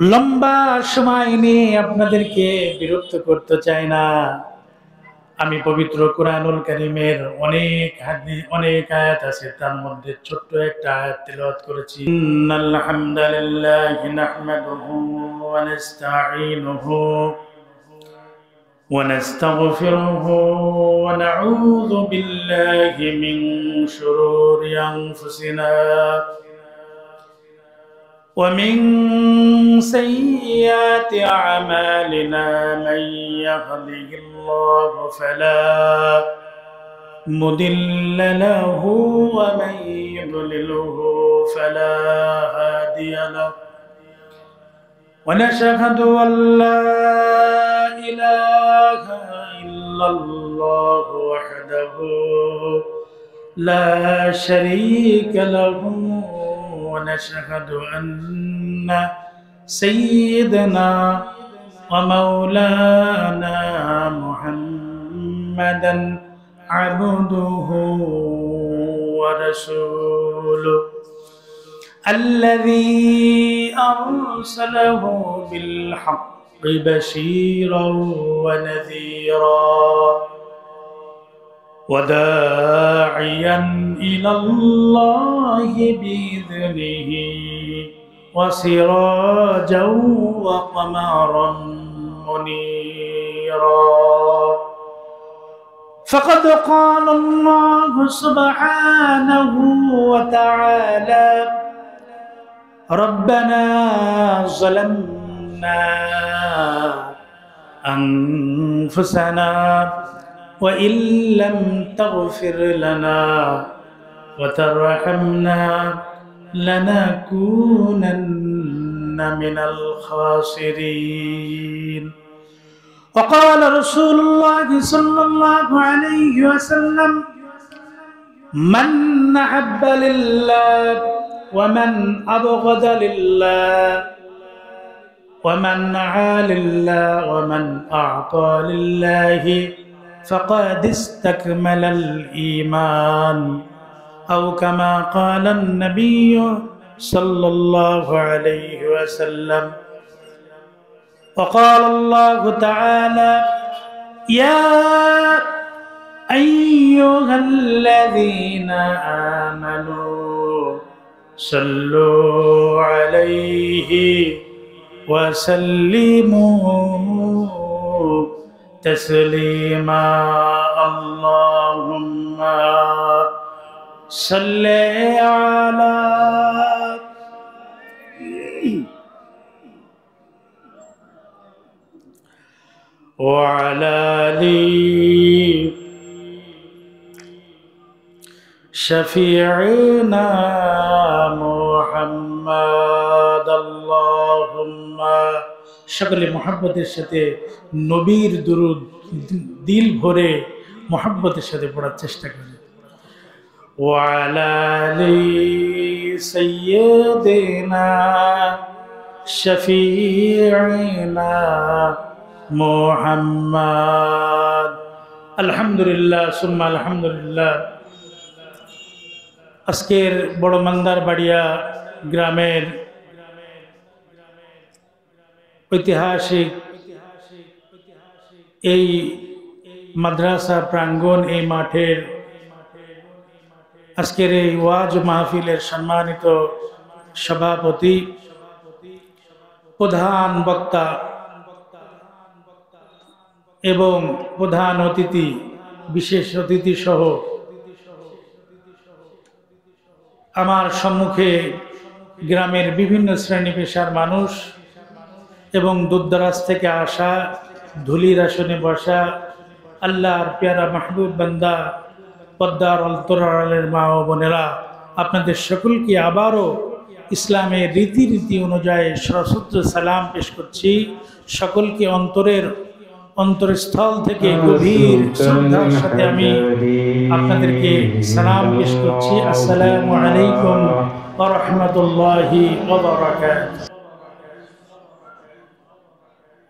লম্বা সময় নিয়ে আপনাদেরকে বিরক্ত করতে চাই না। আমি পবিত্র কুরআনুল কারীমের অনেক আয়াত আছে, তার মধ্যে ছোট্ট একটা আয়াত তিলাওয়াত করেছি। ইন্নাল হামদালিল্লাহি নাহমাদুহু ওয়া নাস্তাঈনুহু ওয়া নাস্তাগফিরুহু ওয়া নাউযু বিল্লাহি মিন শুরুরি আনফুসিনা ومن سيئات أعمالنا من يهده الله فلا مضل له ومن يضلله فلا هادي له ونشهد أن لا إله إلا الله وحده لا شريك له ونشهد أن سيدنا ومولانا محمدا عبده ورسوله الذي أرسله بالحق بشيرا ونذيرا وداعيا إلى الله بإذنه وسراجا وقمرا منيرا فقد قال الله سبحانه وتعالى ربنا ظلمنا أنفسنا وإن لم تغفر لنا وترحمنا لنكونن من الخاسرين وقال رسول الله صلى الله عليه وسلم من أحب لله ومن أبغض لله ومن نعى لله ومن أعطى لله فقد استكمل الإيمان أو كما قال النبي صلى الله عليه وسلم وقال الله تعالى يا أيها الذين آمنوا صلوا عليه وسلموا تسليما اللهم صل على وعلى آل شفيعنا محمد اللهم সকলে মুহাব্বতের সাথে নবীর দুরূদ দিল ভরে মুহাব্বতের সাথে পড়ার চেষ্টা করি। ওয়ালা আলি সাইয়্যিদিনা শাফিঈনা মুহাম্মদ। আলহামদুলিল্লাহ সুম্মা আলহামদুলিল্লাহ। আজকের বড় মান্দারবাড়িয়া গ্রামের ঐতিহাসিক এই মাদ্রাসা প্রাঙ্গণ, এই মাঠের আজকের এই ওয়াজ মাহফিলের সম্মানিত সভাপতি, প্রধান বক্তা এবং প্রধান অতিথি, বিশেষ অতিথি সহ আমার সম্মুখে গ্রামের বিভিন্ন শ্রেণী পেশার মানুষ এবং দূরদরাজ থেকে আসা, ধুলির আসনে বসা আল্লাহর পেয়ারা মাহবুব বান্দা, পদ্মার অন্তরালের মা ও বোনেরা, আপনাদের সকলকে আবারও ইসলামের রীতি অনুযায়ী সশ্রদ্ধ সালাম পেশ করছি। সকলকে অন্তরস্থল থেকে গভীর শ্রদ্ধার সাথে আমি আপনাদেরকে সালাম পেশ করছি। আসসালামু আলাইকুম ওয়া রাহমাতুল্লাহি ওয়া বারাকাতুহু।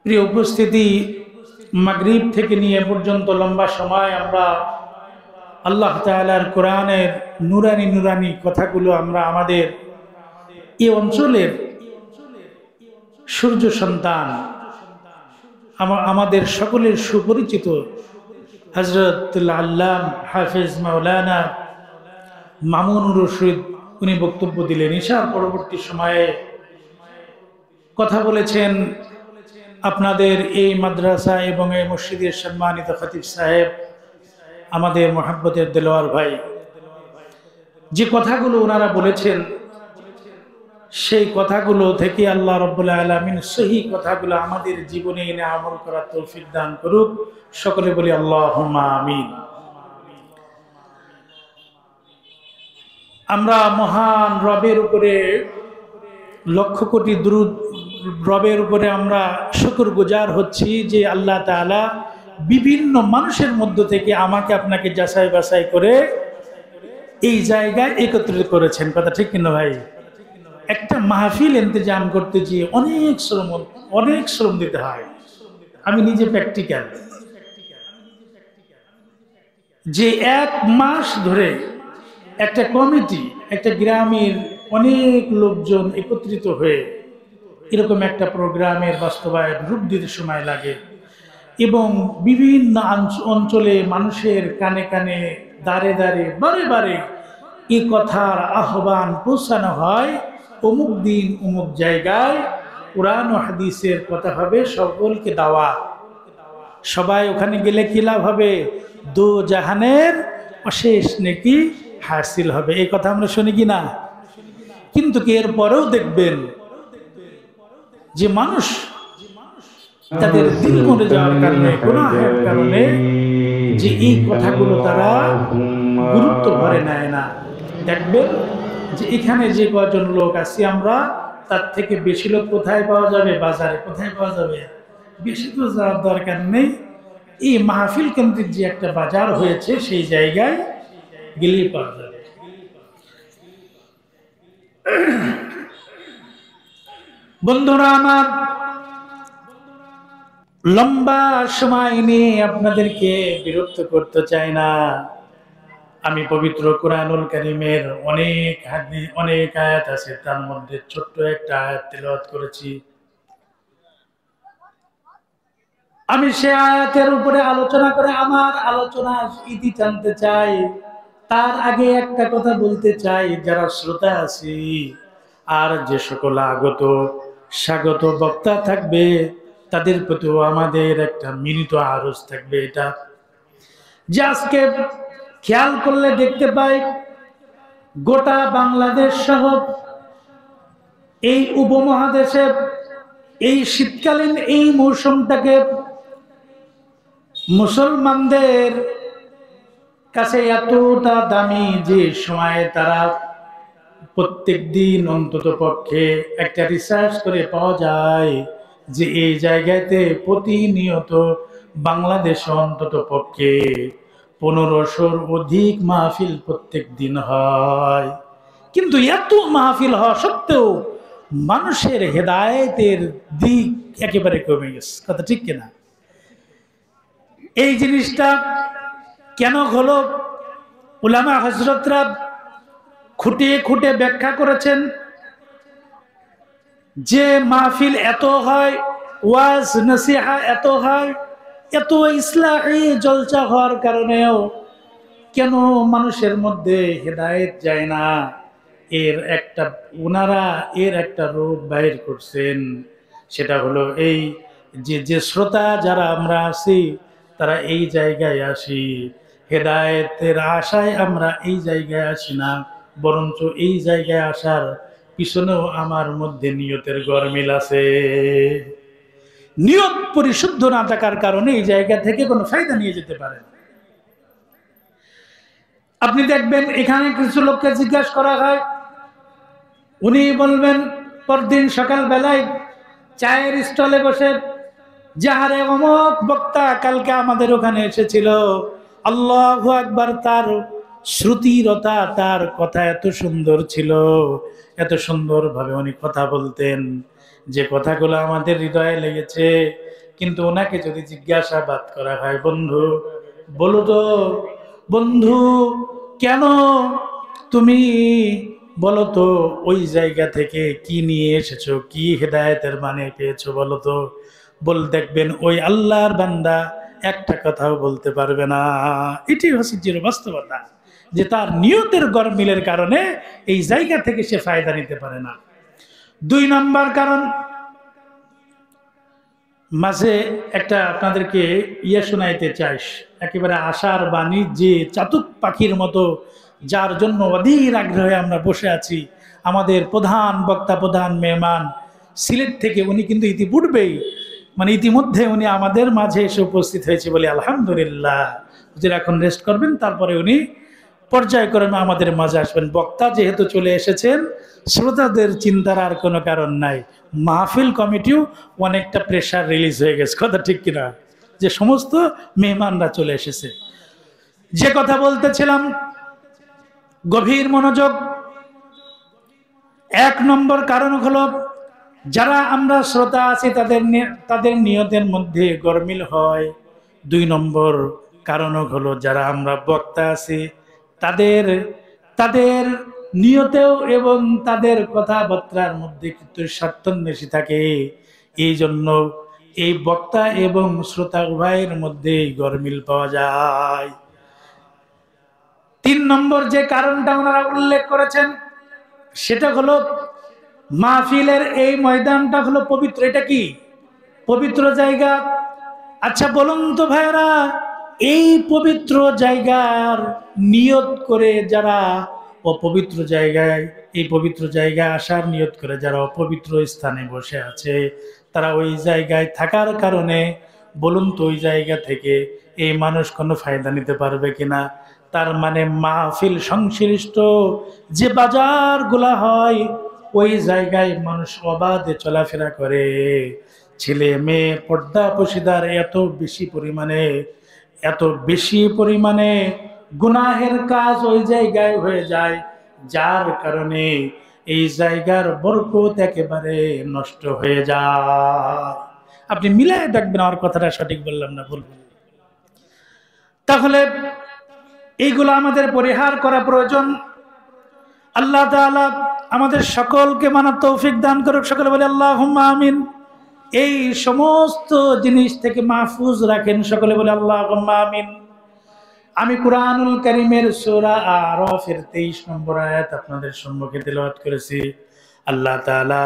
প্রিয় উপস্থিতি, মাগরিব থেকে নিয়ে পর্যন্ত লম্বা সময় আমরা আল্লাহ তাআলার কোরআনের নুরানি কথাগুলো আমরা আমাদের এই অঞ্চলের সূর্য সন্তান, আমাদের সকলের সুপরিচিত হযরতুল আল্লাম হাফেজ মাওলানা মামুনুর রশিদ, উনি বক্তব্য দিলেন। ঈশার পরবর্তী সময়ে কথা বলেছেন আপনাদের এই মাদ্রাসা এবং এই মসজিদের সম্মানিত খতিব সাহেব, আমাদের মোহাব্বতের দেলোয়ার ভাই। যে কথাগুলো ওনারা বলেছেন, সেই কথাগুলো থেকে আল্লাহ রাব্বুল আলামিন সহি কথাগুলো আমাদের জীবনে এনে আমল করার তৌফিক দান করুক। সকলে বলি আল্লাহুম্মা আমিন। আমরা মহান রবের উপরে লক্ষ কোটি দুরূদ, রবের উপরে আমরা শুকরগুজার হচ্ছি যে আল্লাহ তাআলা বিভিন্ন মানুষের মধ্য থেকে আমাকে আপনাকে যাচাই বাছাই করে এই জায়গায় একত্রিত করেছেন। কথা ঠিক কিনা ভাই? একটা মাহফিল ইন্তজাম করতে গিয়ে অনেক শ্রম দিতে হয়। আমি নিজে প্র্যাকটিক্যাল, যে 1 মাস ধরে একটা কমিটি, একটা গ্রামের অনেক লোকজন একত্রিত হয়ে এরকম একটা প্রোগ্রামের বাস্তবায়ন রূপ দিতে সময় লাগে, এবং বিভিন্ন অঞ্চলে মানুষের কানে কানে দাঁড়ে দাঁড়ে বারে বারে এই কথার আহ্বান পৌঁছানো হয়, অমুক দিন অমুক জায়গায় কুরআন ও হাদিসের কথা হবে, সকলকে দাওয়াত। সবাই ওখানে গেলে কি লাভ হবে? দো জাহানের অশেষ নেকি হাসিল হবে। এই কথা আমরা শুনি কি না? কিন্তু এরপরেও দেখবেন যে মানুষ তাদের দিল মরে যাওয়ার কারণে, গুনাহের কারণে, যে এই কথাগুলো তারা গুরুত্ব ভরে নেয় না। দেখবেন যে এখানে যে কজন লোক আছি আমরা, তার থেকে বেশি লোক কোথায় পাওয়া যাবে? বাজারে। কোথায় পাওয়া যাবে? বেশি তো যাওয়ার দরকার নেই, এই মাহফিল কেন্দ্রিক যে একটা বাজার হয়েছে সেই জায়গায় গেলেই পাওয়া যাবে। বন্ধুরা আমার, লম্বা সময় নিয়ে আপনাদেরকে বিরক্ত করতে চাই না। আমি পবিত্র কুরআনুল কারীমের অনেক আয়াত আছে, তার মধ্যে ছোট্ট একটা আয়াত তেলাওয়াত করেছি। আমি সে আয়াতের উপরে আলোচনা করে আমার আলোচনা ইতি টানতে চাই। তার আগে একটা কথা বলতে চাই, যারা শ্রোতা আছি আর যে সকল স্বাগত বক্তা থাকবে, তাদের প্রতিও আমাদের একটা মিলিত আরজ থাকবে। এটা যে আজকে খেয়াল করলে দেখতে পাই, গোটা বাংলাদেশ সহ এই উপমহাদেশে এই শীতকালীন এই মৌসুমটাকে মুসলমানদের কাছে এতটা দামি, যে সময়ে তারা প্রত্যেক দিন অন্তত পক্ষে একটা রিসার্চ করে পাওয়া যায় যে এই জায়গাতে প্রতিনিয়ত বাংলাদেশে অন্তত পক্ষে 1500-র অধিক মাহফিল প্রত্যেক দিন হয়। কিন্তু এত মাহফিল হওয়া সত্ত্বেও মানুষের হেদায়েতের দিক একেবারে কমে গেছে। কথা ঠিক কিনা? এই জিনিসটা কেন হলো? উলামা হযরতরা খুঁটিয়ে খুঁটে ব্যাখ্যা করেছেন যে মাহফিল এত হয়, ওয়াজ নসিহা এত হয়, এত ইসলাহি জলসা হওয়ার কারণেও কেন মানুষের মধ্যে হেদায়েত যায় না? ওনারা এর একটা রূপ বাইর করছেন। সেটা হলো এই যে শ্রোতা যারা আমরা আছি, তারা এই জায়গায় আসি হেদায়েতের আশায়, আমরা এই জায়গায় আসি না, বরঞ্চ এই জায়গায় আসার পিছনেও আমার মধ্যে নিয়তের গরমিল আছে। নিয়ত পরিশুদ্ধ না থাকার কারণে এই জায়গা থেকে কোনো ফায়দা নিয়ে যেতে পারে। আপনি দেখবেন এখানে কিছু লোককে জিজ্ঞাসা করা হয়, উনি বলবেন পরদিন সকাল বেলায় চায়ের স্টলে বসে, যাহারে অমুক বক্তা কালকে আমাদের ওখানে এসেছিল, আল্লাহু আকবার, তার শ্রুতিরতা, তার কথা এত সুন্দর ছিল, এত সুন্দরভাবে উনি কথা বলতেন যে কথাগুলো আমাদের হৃদয়ে লেগেছে। কিন্তু ওনাকে যদি জিজ্ঞাসাবাদ করা হয়, বন্ধু বলো তো, বন্ধু কেন তুমি বলো তো ওই জায়গা থেকে কি নিয়ে এসেছো, কি হেদায়েতের মানে পেয়েছো বলো তো। দেখবেন ওই আল্লাহর বান্দা একটা কথাও বলতে পারবে না। এটি হচ্ছে চির বাস্তবতা, যে তার নিয়তের গরমিলের কারণে এই জায়গা থেকে সে ফায়দা নিতে পারে না। 2 নম্বর কারণ, মাঝে একটা আপনাদেরকে শোনাইতে চাই, একেবারে আশার বাণী, যে চাতক পাখির মতো, যার জন্য অধীর আগ্রহে আমরা বসে আছি। আমাদের প্রধান বক্তা, প্রধান মেহমান সিলেট থেকে, উনি কিন্তু ইতিপূর্বেই ইতিমধ্যে উনি আমাদের মাঝে এসে উপস্থিত হয়েছে বলে আলহামদুলিল্লাহ। হুজুর এখন রেস্ট করবেন, তারপরে উনি পর্যায়ক্রমে আমাদের মাঝে আসবেন। বক্তা যেহেতু চলে এসেছেন, শ্রোতাদের চিন্তার আর কোনো কারণ নাই। মাহফিল কমিটিও অনেকটা প্রেশার রিলিজ হয়ে গেছে, কথা ঠিক কিনা, যে সমস্ত মেহমানরা চলে এসেছে। যে কথা বলতেছিলাম, গভীর মনোযোগ। 1 নম্বর কারণ হলো, যারা আমরা শ্রোতা আছি তাদের নিয়তের মধ্যে গরমিল হয়। 2 নম্বর কারণ হলো, যারা আমরা বক্তা আছি তাদের তাদের নিয়তেও এবং তাদের কথাবার্তার মধ্যে কিন্তু স্বার্থন্বেষী থাকে। এই জন্য এই বক্তা এবং শ্রোতা উভয়ের মধ্যে গরমিল পাওয়া যায়। 3 নম্বর যে কারণটা ওনারা উল্লেখ করেছেন, সেটা হলো মাহফিলের এই ময়দানটা হলো পবিত্র। এটা কি পবিত্র জায়গা? আচ্ছা বলুন তো ভাইরা, এই পবিত্র জায়গার নিয়ত করে যারা অপবিত্র জায়গায়, এই পবিত্র জায়গায় আসার নিয়ত করে যারা অপবিত্র স্থানে বসে আছে, তারা ওই জায়গায় থাকার কারণে বলুন তো ওই জায়গা থেকে এই মানুষ কোনো ফায়দা নিতে পারবে কিনা? তার মানে মাহফিল সংশ্লিষ্ট যে বাজারগুলা হয়, ওই জায়গায় মানুষ অবাধে চলাফেরা করে, ছেলে মেয়ে পর্দা পশিদার এত বেশি পরিমাণে গুনাহের কাজ ওই জায়গায় হয়ে যায়, যার কারণে এই জায়গার বরকত একেবারে নষ্ট হয়ে যায়। আপনি মিলাই দেখবেন আমার কথাটা সঠিক বললাম না ভুল? তাহলে এইগুলো আমাদের পরিহার করা প্রয়োজন। আল্লাহ তাআলা আমাদের সকলকে মানার তৌফিক দান করুক। সকলে বলে আল্লাহুম্মা আমিন। এই সমস্ত জিনিস থেকে মাহফুজ রাখেন, সকলে বলে আল্লাহুম্মা আমিন। আমি কুরআনুল কারীমের সূরা আরাফের 23 নম্বর আয়াত আপনাদের সম্মুখে তেলাওয়াত করেছি। আল্লাহ তাআলা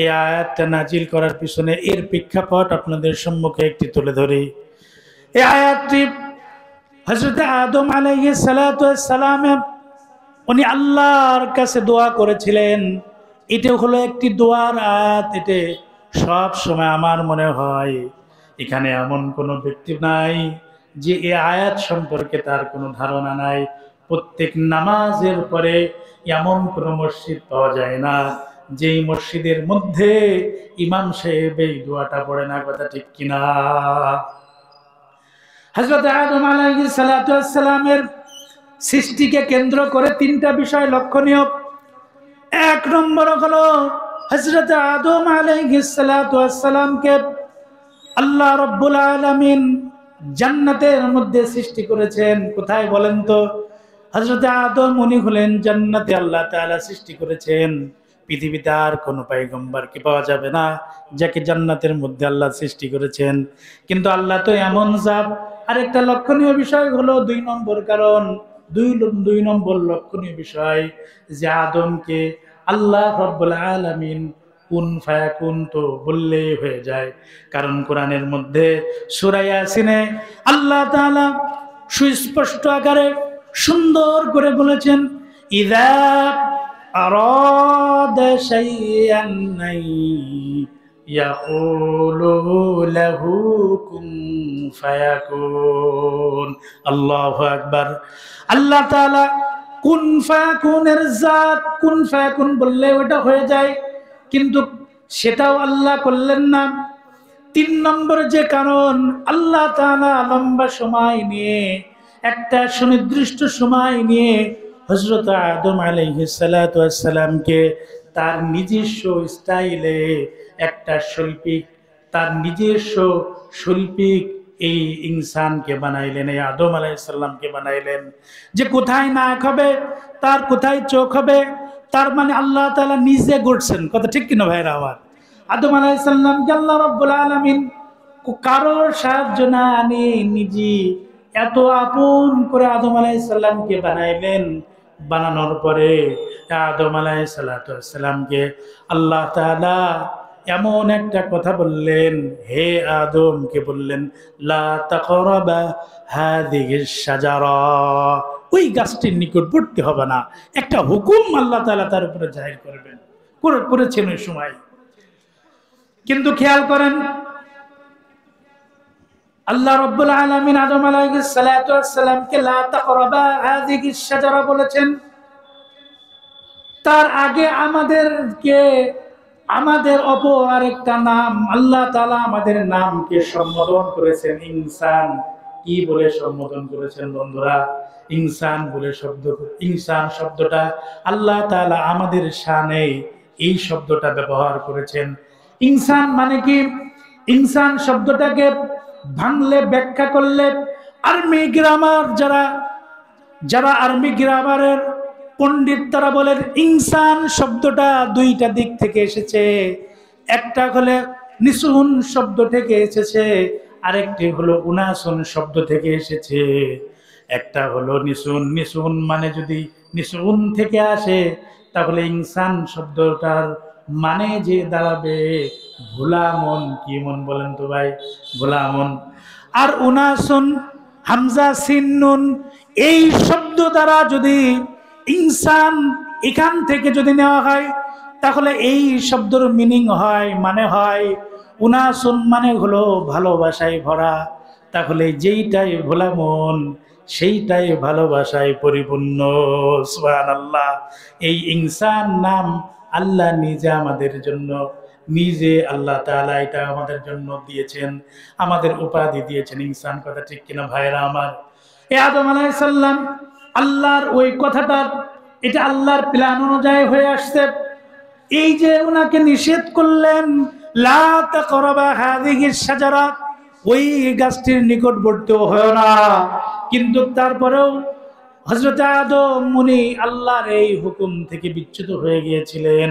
এই আয়াতটা নাজিল করার পিছনে এর প্রেক্ষাপট আপনাদের সম্মুখে একটি তুলে ধরি। এই আয়াতটি হযরত আদম আলাইহিস সালাতু ওয়াস সালাম, উনি আল্লাহর কাছে দোয়া করেছিলেন। এটা হলো একটি দোয়ার আয়াত। এটা সব সময় আমার মনে হয় এখানে এমন কোনো ব্যক্তি নাই যে এই আয়াত সম্পর্কে তার কোনো ধারণা নাই। প্রত্যেক নামাজের পরে এমন কোনো মসজিদ পাওয়া যায় না যেই মসজিদের মধ্যে ইমাম সাহেব এই দোয়াটা পড়ে না, কথা ঠিক কিনা? হযরত আদম আলাইহিস সালাতু ওয়াস সালামের সৃষ্টিকে কেন্দ্র করে 3টা বিষয় লক্ষণীয়। 1 নম্বর হলো হযরত আদম আলাইহিস সালাতু ওয়াস সালামকে আল্লাহ রাব্বুল আলামিন জান্নাতের মধ্যে সৃষ্টি করেছেন। কোথায় বলেন তো? হযরত আদম উনি হলেন জান্নাতে আল্লাহ তাআলা সৃষ্টি করেছেন। পৃথিবীতে আর কোনো পয়গম্বরকে পাওয়া যাবে না যাকে জান্নাতের মধ্যে আল্লাহ সৃষ্টি করেছেন। কিন্তু আল্লাহ তো এমন জাত। আরেকটা লক্ষণীয় বিষয় হলো 2 নম্বর কারণ, 2 নম্বর লক্ষণীয় বিষয়, যে আদমকে আল্লাহ রাব্বুল আলামিন কুন ফায়াকুন তো বললেই হয়ে যায়। কারণ কোরআনের মধ্যে সূরা ইয়াসিনে আল্লাহ তাআলা সুস্পষ্ট আকারে সুন্দর করে বলেছেন, ইযা আরাদা শাইআন ইয়াকুলু লাহু কুন ফায়াকুন। আল্লাহু আকবার। আল্লাহ তাআলা কুন ফায়াকুনের জাত, কুন ফায়াকুন বললে ওটা হয়ে যায়, কিন্তু সেটাও আল্লাহ করলেন না। 3 নম্বর যে কারণ, আল্লাহ তাআলা লম্বা সময় নিয়ে, একটা সুনির্দিষ্ট সময় নিয়ে হযরত আদম আলাইহিস সালাতু ওয়াস সালামকে তার নিজস্ব স্টাইলে একটা শৈল্পিক এই ইনসানকে বানাইলেন, এই আদম আলাইহিস সালামকে বানাইলেন, যে কোথায় নাক হবে, তার কোথায় চোখ হবে, তার মানে আল্লাহ তাআলা নিজে গড়ছেন, কথা ঠিক কিনা ভাইরা আমার? আদম আলাইহিস সালামকে আল্লাহ রাব্বুল আলামিন কারোর সাহায্য না নিয়ে নিজে এত আপন করে আদম আলাইহিস সালামকে বানাইলেন। বানানোর পরে আদম আলাইহিস সালামকে আল্লাহ তাআলা এমন একটা কথা বললেন, হে আদমকে বললেন, লা তাকরাবা হাযিহিস শাজারা, ওই গাছটির নিকটবর্তী হবে না। একটা হুকুম আল্লাহ তাআলা তার উপরে জাহির করবেন, করেছেন ওই সময়। কিন্তু খেয়াল করেন, আল্লাহ রাব্বুল আলামিন আদম আলাইহিস সালাতু ওয়াস সালামকে লা তাকরাবা হাযিহিস শাজারা বলেছেন। তার আগে আমাদের অপর আরেকটা নাম আল্লাহ তাআলা আমাদের নামকে সম্বোধন করেছেন ইনসান। কি বলে সম্বোধন করেছেন বন্ধুরা? ইনসান বলে ইনসান শব্দটা আল্লাহ তাআলা আমাদের শানে এই শব্দটা ব্যবহার করেছেন। ইনসান মানে কি? ইনসান শব্দটাকে ভাঙলে, ব্যাখ্যা করলে, আর্মি গ্রামার যারা আর্মি গ্রামারের পণ্ডিত তারা বলেন ইনসান শব্দটা দুইটা দিক থেকে এসেছে। একটা হলে নিসুন শব্দ থেকে এসেছে, আরেকটি হলো উনাসুন শব্দ থেকে এসেছে। একটা হলো নিসুন। নিসুন মানে যদি নিসুন থেকে আসে তাহলে ইনসান শব্দটার মানে যে দাঁড়াবে ভোলা মন। কি মন বলেন তো ভাই? ভোলা মন। আর উনাসুন হামজা সিন নুন এই শব্দ দ্বারা যদি ইনসান এখান থেকে যদি নেওয়া হয় তাহলে এই শব্দের মিনিং হয়, মানে হয় উনাসুন মানে হলো ভালোবাসায় ভরা। তাহলে যেইটাই ভোলা মন সেইটাই ভালোবাসায় পরিপূর্ণ। সুবহানাল্লাহ। এই ইনসান নাম আল্লাহ নিজে আমাদের জন্য, নিজে আল্লাহ তাআলা এটা আমাদের জন্য দিয়েছেন, আমাদের উপাধি দিয়েছেন ইনসান। কথা ঠিক কিনা ভাইরা আমার? এ আদম আলাইহিস সালাম আল্লাহর ওই কথাটা, এটা আল্লাহর প্ল্যান অনুযায়ী হয়ে আসছে। এই যে উনাকে নিষেধ করলেন লা তাকরাবা হাযিহিস শাজারা, ওই গাছটির নিকটবর্তী হয় না, কিন্তু তারপরেও হযরত আদম উনি আল্লাহর এই হুকুম থেকে বিচ্যুত হয়ে গিয়েছিলেন।